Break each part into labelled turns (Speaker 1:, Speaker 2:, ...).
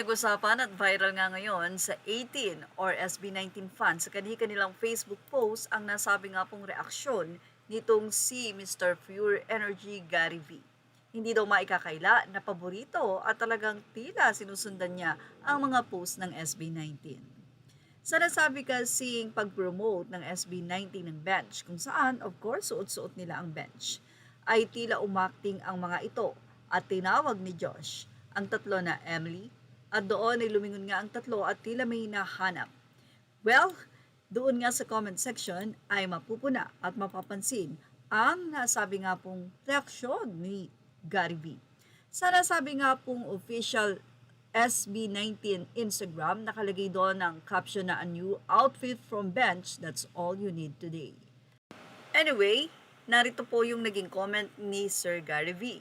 Speaker 1: Pinag-usapan at viral nga ngayon sa 18 or SB19 fans sa kanilang Facebook post ang nasabi nga pong reaksyon nitong si Mr. Pure Energy Gary V. Hindi daw maikakaila na paborito at talagang tila sinusundan niya ang mga post ng SB19. Sa nasabi kasing pag-promote ng SB19 ng bench kung saan of course suot-suot nila ang bench, ay tila umakting ang mga ito at tinawag ni Josh ang tatlo na Emily, at doon ay lumingon nga ang tatlo at tila may hinahanap. Well, doon nga sa comment section ay mapupuna at mapapansin ang nasabi nga pong reaksyon ni Gary V. Sa nasabi nga pong official SB19 Instagram, nakalagay doon ang caption na a new outfit from bench, that's all you need today. Anyway, narito po yung naging comment ni Sir Gary V.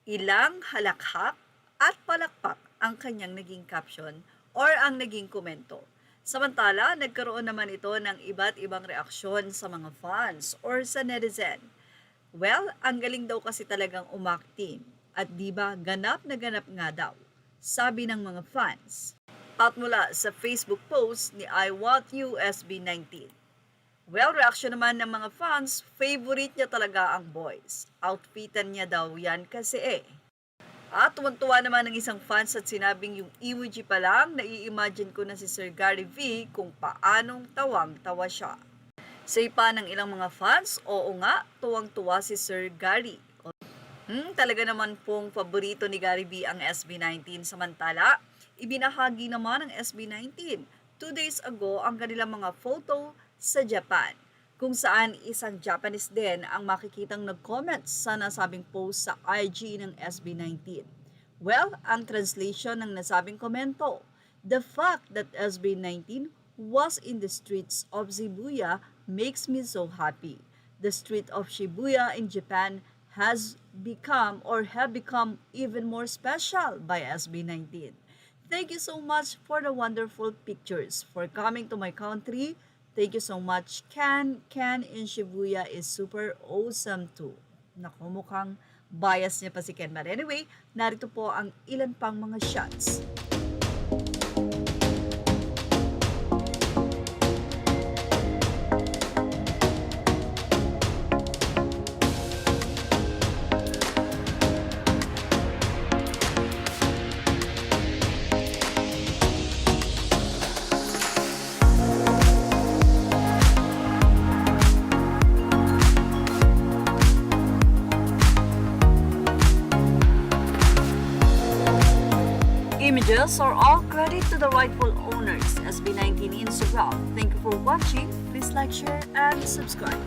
Speaker 1: Ilang halakhak at palakpak ang kanyang naging caption or ang naging komento. Samantala, nagkaroon naman ito ng iba't ibang reaksyon sa mga fans or sa netizen. Well, ang galing daw kasi talagang umakting at diba ganap na ganap nga daw, sabi ng mga fans. At mula sa Facebook post ni I Want You SB19. Well, reaksyon naman ng mga fans, favorite niya talaga ang boys. Outfitan niya daw yan kasi At tuwan-tuwa naman ng isang fans at sinabing yung emoji pa lang, nai-imagine ko na si Sir Gary V kung paanong tawang-tawa siya. Sa ipa ng ilang mga fans, oo nga, tuwang-tuwa si Sir Gary. Talaga naman pong paborito ni Gary V ang SB19. Samantala, ibinahagi naman ng SB19 2 days ago ang kanilang mga photo sa Japan, kung saan isang Japanese din ang makikitang nag-comment sa nasabing post sa IG ng SB19. Well, ang translation ng nasabing komento, the fact that SB19 was in the streets of Shibuya makes me so happy. The street of Shibuya in Japan has become or have become even more special by SB19. Thank you so much for the wonderful pictures, for coming to my country. Thank you so much, Ken. Ken in Shibuya is super awesome too. Naku, mukhang bias niya pa si Ken. But anyway, narito po ang ilan pang mga shots. Images are all credit to the rightful owners, SB19 Instagram. Thank you for watching. Please like, share, and subscribe.